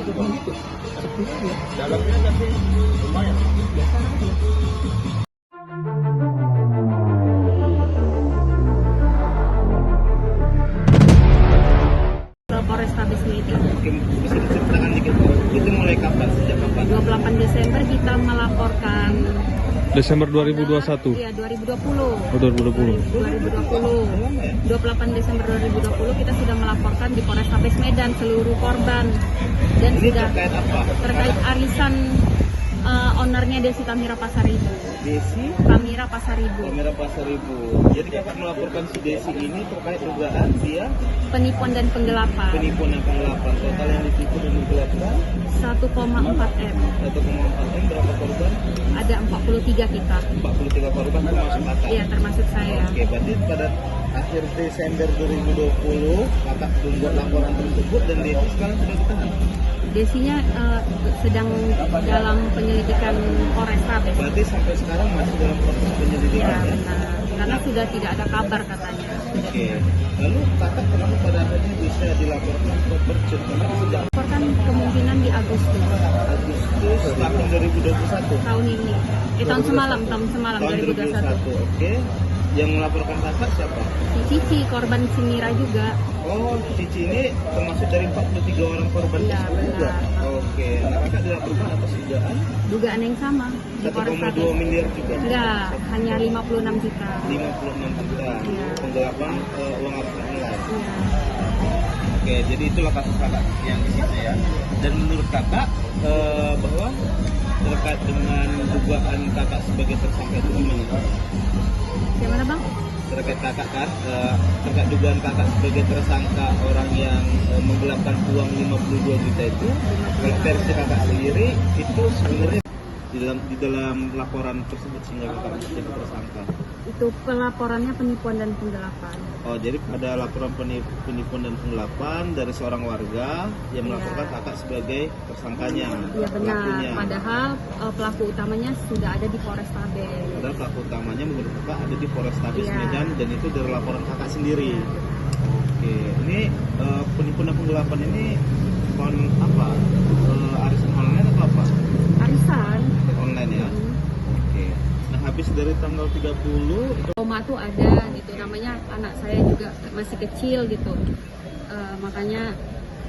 gitu. Sepinya ya. Dalamnya tapi lumayan. Biasa aja. Polrestabes Medan. Oke, bisa diceritakan dikit. Itu mulai kapan? Sejak kapan? 28 Desember kita melaporkan. Desember 2021. Iya, 2020. Oh, 2020. 2020. 28 Desember 2020 kita sudah melaporkan di Polrestabes Medan seluruh korban dan Ini sudah terkait apa? terkait arisan ownernya Desi Kamira Pasaribu. Desi Kamira Pasaribu. Kamera Pasaribu. Jadi kakak melaporkan si Desi ini terkait dugaan dia Penipuan dan penggelapan. penipuan dan penggelapan. Total yang ditipu dan digelapkan 1,4 M. 1,4 M. Berapa korban? Ada 43 kita. 43 korban termasuk kakak. Iya, termasuk saya. Oke, berarti pada akhir Desember 2020 kakak membuat laporan tersebut dan Desi sekarang sudah ditahan. Desinya sedang dalam penyelidikan Polrestabes. Berarti sampai sekarang masih dalam proses Ya, penyelidikan ya? benar. Karena sudah tidak ada kabar katanya. Oke. Lalu kakak kenapa pada akhirnya bisa dilaporkan ke Percut? Karena sejak Laporkan kemungkinan di Agustus Agustus tahun 2021. tahun ini. Tahun semalam Tahun 2021. 2021. Oke. Yang melaporkan kakak siapa? Si Cici, korban si Mira juga. Oh, Cici ini termasuk dari 43 orang korban Iya, tersebut juga? benar. Oke. Nah, kakak dilaporkan atas dugaan Dugaan yang sama di 1,2 Polrestabes. miliar juga? Enggak, hanya 56 juta. 56 juta. Iya. Penggelapan uang arus online. Iya. Oke, jadi itulah kasus kakak yang di situ ya. Dan menurut kakak bahwa terkait dengan dugaan kakak sebagai tersangka itu gimana? Gimana Bang? Terkait kakak kan, terkait dugaan kakak sebagai tersangka orang yang menggelapkan uang 52 juta itu, kalau versi kakak sendiri itu sebenarnya di dalam laporan tersebut sehingga kakak bisa jadi tersangka. Itu pelaporannya penipuan dan penggelapan. Oh, jadi ada laporan penipuan dan penggelapan dari seorang warga yang melaporkan kakak sebagai tersangkanya, Iya benar. pelakunya. Padahal pelaku utamanya sudah ada di Polrestabes. Padahal pelaku utamanya menurut kakak ada di Polrestabes Iya. Medan dan itu dari laporan kakak sendiri. Oke, ini penipuan dan penggelapan ini apa? Arisan online atau apa? Arisan. Online ya. Oke. Nah, habis dari tanggal 30 itu Oma tuh ada gitu, namanya anak saya juga masih kecil gitu. Makanya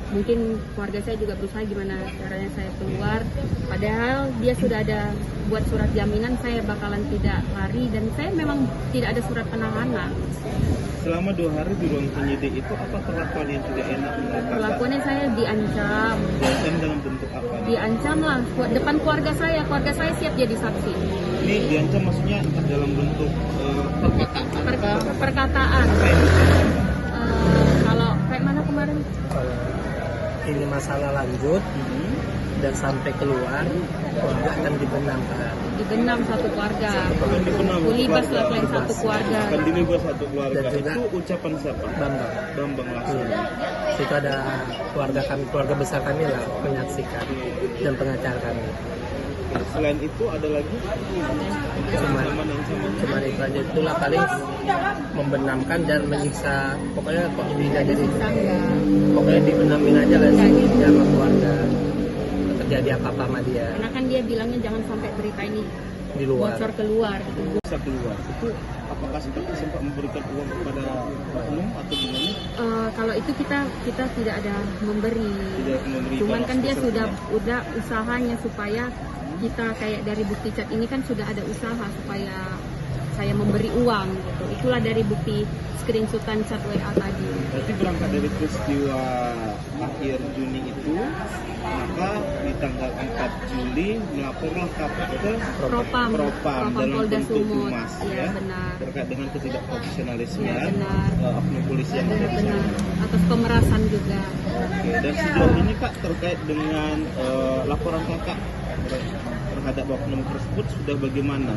mungkin keluarga saya juga berusaha gimana caranya saya keluar. Padahal dia sudah ada buat surat jaminan, saya bakalan tidak lari dan saya memang tidak ada surat penahanan. selama 2 hari di ruang penyidik itu apa perlakuan yang tidak enak menurut kakak? Perlakuannya saya diancam, Diancam dalam bentuk apa? diancam lah depan keluarga saya siap jadi saksi. Ini diancam maksudnya dalam bentuk perkataan Perkataan. apa yang diancam? Kalau kayak mana kemarin? Kalau ini masalah lanjut dan sampai keluar, keluarga akan dibenamkan. Dibenam satu keluarga. Akan dibenam Kulibas lah keluarga. kalian satu keluarga. Akan dilibas satu keluarga. Dan juga- Itu ucapan siapa? Bambang. Bambang langsung. Situ ada keluarga kami, keluarga besar kami lah menyaksikan dan pengacara kami. Selain itu ada lagi Cuma ancaman yang sama. cuma itu aja, itulah paling membenamkan dan menyiksa. Pokoknya kok tidak jadi, Bisa enggak? pokoknya dibenamin aja lah sih sama keluarga. Terjadi apa-apa sama dia Karena kan dia bilangnya jangan sampai berita ini di luar. bocor keluar gitu. Bisa keluar. Itu apakah sempat memberikan uang kepada oknum atau gimana? Kalau itu kita tidak ada memberi. Tidak memberi Cuman balas kan dia peserta. udah usahanya supaya kita kayak dari bukti chat ini kan sudah ada usaha supaya saya memberi uang gitu. Itulah dari bukti screenshotan chat WA tadi. Berarti berangkat dari peristiwa akhir Juni itu, maka di tanggal 4 Juli melaporlah kakak ke Propam dalam Polda bentuk Sumut. humas Iya ya, benar. terkait dengan ketidakprofesionalisme Iya benar. oknum polisi yang ada Benar di benar. sana. Atas pemerasan juga. Oke, dan sejauh ini kak terkait dengan laporan kakak terhadap oknum tersebut sudah bagaimana?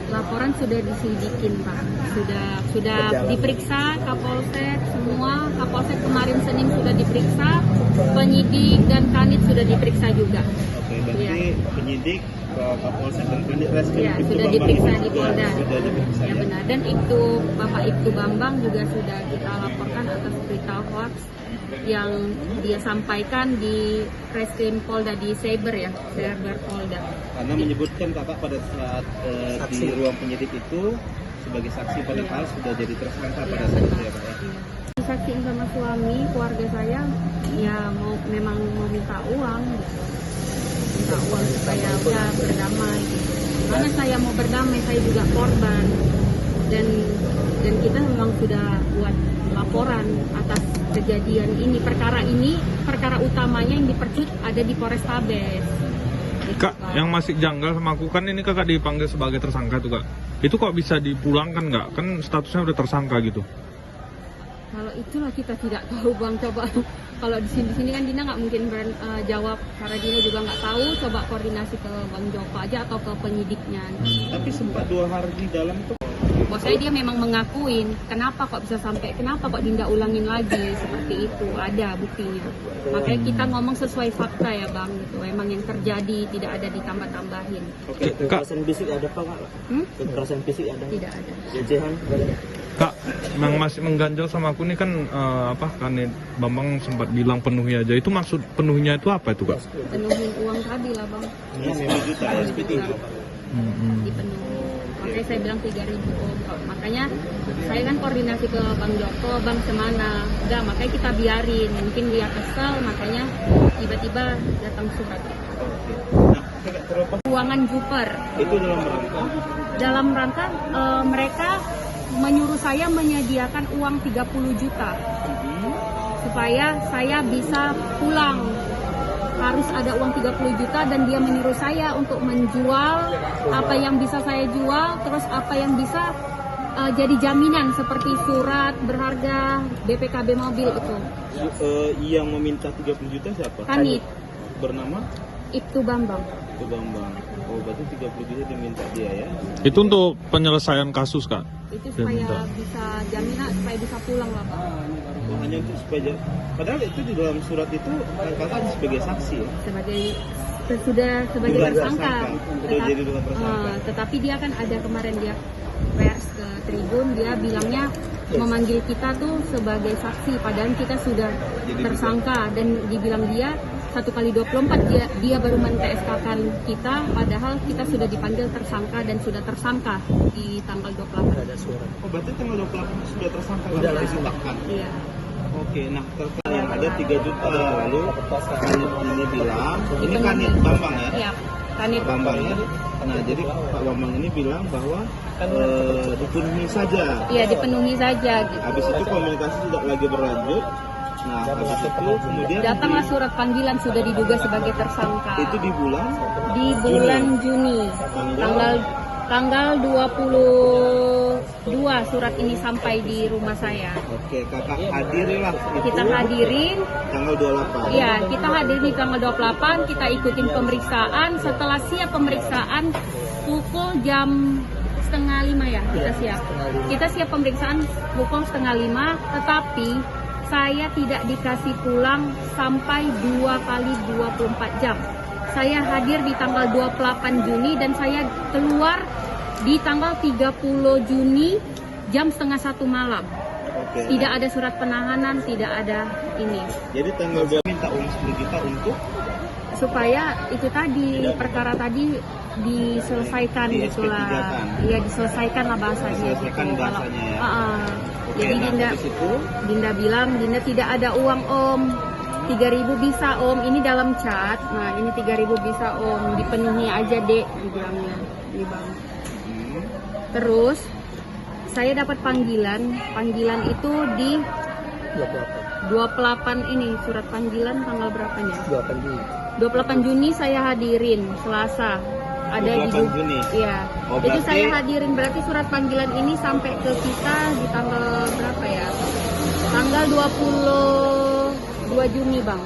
Laporan sudah diselidikin Pak, sudah Berjalan. diperiksa Kapolsek semua, Kapolsek kemarin Senin sudah diperiksa, penyidik dan kanit sudah diperiksa juga. Oke, berarti penyidik Kapolsek dan Kanit Reskrim Ya, Ibtu sudah Bambang diperiksa itu di juga Polda. sudah diperiksa Ya benar. Dan itu Bapak Ibtu Bambang juga sudah kita laporkan atas berita hoax yang dia sampaikan di Reskrim Polda di Cyber ya, Cyber Polda. Karena menyebutkan kakak pada saat di ruang penyidik itu sebagai saksi padahal sudah jadi tersangka pada saat itu ya Pak ya. Saksiin sama suami, keluarga saya ya memang mau minta uang gitu. Minta uang supaya udah berdamai gitu. Karena saya mau berdamai, saya juga korban. Dan kita memang sudah buat laporan atas kejadian ini. Perkara utamanya yang dipercut ada di Polrestabes. Gitu, Kak, yang masih janggal sama aku kan ini kakak dipanggil sebagai tersangka tuh Kak. Itu kok bisa dipulangkan nggak? Kan statusnya udah tersangka gitu. Kalau itulah kita tidak tahu Bang, coba kalau di sini kan Dina nggak mungkin jawab karena Dina juga nggak tahu, coba koordinasi ke Bang Joko aja atau ke penyidiknya. Tapi sempat 2 hari di dalam tuh. Bos saya dia memang mengakuin, kenapa kok Dinda ulangin lagi seperti itu, ada buktinya. Makanya kita ngomong sesuai fakta ya Bang, gitu. Emang yang terjadi tidak ada ditambah-tambahin. Oke, Kekerasan fisik ada Pak? Kekerasan fisik ada? Tidak ada. Pelecehan? Kak, yang masih mengganjal sama aku nih kan Kanit Bambang sempat bilang penuhi aja. Itu maksud penuhnya itu apa itu Kak? Penuhin uang tadi lah Bang. ini 10 juta ya, Dipenuhi. Makanya saya bilang 3.000 Om. Makanya saya kan koordinasi ke Bang Joko, Bang semana. Udah, makanya kita biarin. Mungkin dia kesel, makanya tiba-tiba datang surat. Nah, terlepas Keuangan Juper. itu Dalam rangka mereka menyuruh saya menyediakan uang 30 juta supaya saya bisa pulang. Harus ada uang 30 juta dan dia menyuruh saya untuk menjual apa yang bisa saya jual, terus apa yang bisa jadi jaminan seperti surat berharga, BPKB mobil itu. yang meminta 30 juta siapa? Kanit, Bernama Ibtu Bambang. Itu Bambang. Oh, berarti 30 juta diminta dia ya. Itu untuk penyelesaian kasus Kak? Itu supaya bisa jaminan, supaya bisa pulang lah Pak. Oh, hanya untuk supaya padahal itu di dalam surat itu kakak sebagai saksi ya. Sebagai Dugaan tersangka. Sudah jadi dugaan tersangka. Tetapi dia kan ada kemarin dia pers ke Tribun, dia bilangnya memanggil kita tuh sebagai saksi, padahal kita sudah tersangka dan dibilang dia 1x24 dia baru men-TSK-kan kita, padahal kita sudah dipanggil tersangka dan sudah tersangka di tanggal 28. Ada surat. Oh, berarti tanggal 28 sudah tersangka. Sudah kan? langsung. Iya. Oke, nah terkait yang ada 3 juta lalu Kanit ini bilang, ini Kanit Bambang ya? Iya, Kanit Bambang ya. Nah, jadi Pak Bambang ini bilang bahwa dipenuhi saja. Iya, dipenuhi saja gitu. Habis itu komunikasi tidak lagi berlanjut. Nah, habis itu kemudian Datanglah surat panggilan sudah diduga sebagai tersangka. itu di bulan Juni. Tanggal 22 surat ini sampai di rumah saya. Oke, kakak hadirilah itu. Kita hadirin, Tanggal 28. ya kita hadir di tanggal 28, kita ikutin pemeriksaan. Setelah siap pemeriksaan pukul jam 4:30 ya kita siap. Kita siap pemeriksaan pukul 4:30, tetapi saya tidak dikasih pulang sampai 2 kali 24 jam. Saya hadir di tanggal 28 Juni dan saya keluar di tanggal 30 Juni jam 12:30 malam. Oke. Tidak ada surat penahanan, tidak ada ini. Jadi tanggal 2 minta uang 10 juta untuk Supaya itu tadi, perkara tadi diselesaikan Di gitulah. SP3-kan. Iya, diselesaikan lah bahasanya. Diselesaikan gitu. bahasanya ya. Oke, Jadi nah, Dinda, habis itu Dinda bilang, Dinda tidak ada uang Om. 3.000 bisa Om, ini dalam chat. Nah ini 3.000 bisa Om, dipenuhi aja Dek, dibilangnya. Ini Bang. Terus saya dapat panggilan itu di 28 ini, surat panggilan tanggal berapanya? 28 Juni saya hadirin, Selasa. Ada di 28 Juni? Iya. Oh, Itu berarti- saya hadirin, berarti surat panggilan ini sampai ke kita di tanggal berapa ya? Tanggal 22 Juni, Bang.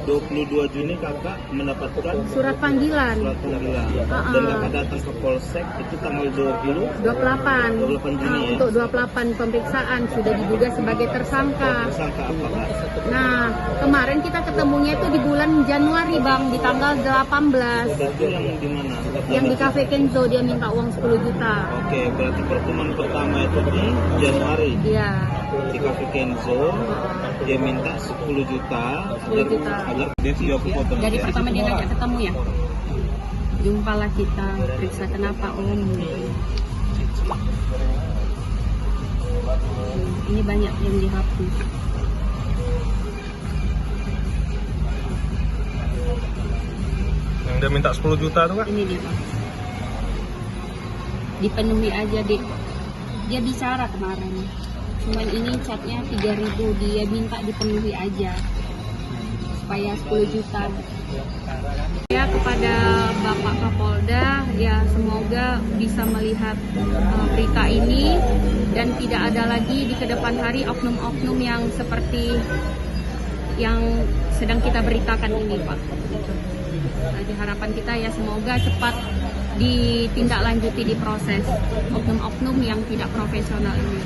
22 Juni kakak mendapatkan Surat panggilan. surat panggilan. Dan kakak datang ke Polsek itu tanggal 28. 28 Juni ya? Untuk 28 pemeriksaan sudah diduga sebagai tersangka. Tersangka apa kak? Nah, kemarin kita ketemunya itu di bulan Januari, Bang, di tanggal 18. Berarti yang di mana? Yang di Cafe Kenzo dia minta uang 10 juta. Oke, berarti pertemuan pertama itu di Januari Iya. di Cafe Kenzo dia minta 10 10 juta 10 juta. agar dia video aku potong Dari aja. pertama dia ngajak ketemu ya, jumpalah kita, periksa kenapa om. Ini banyak yang dihapus. Yang dia minta 10 juta tuh, Kak? Ini dia Pak. Dipenuhi aja deh. Dia bicara kemarin. Cuman ini catnya 3.000, dia minta dipenuhi aja. Supaya 10 juta. Ya kepada Bapak Kapolda, ya semoga bisa melihat berita ini dan tidak ada lagi di kedepan hari oknum-oknum yang seperti yang sedang kita beritakan ini, Pak. Jadi harapan kita ya semoga cepat ditindaklanjuti, diproses oknum-oknum yang tidak profesional ini.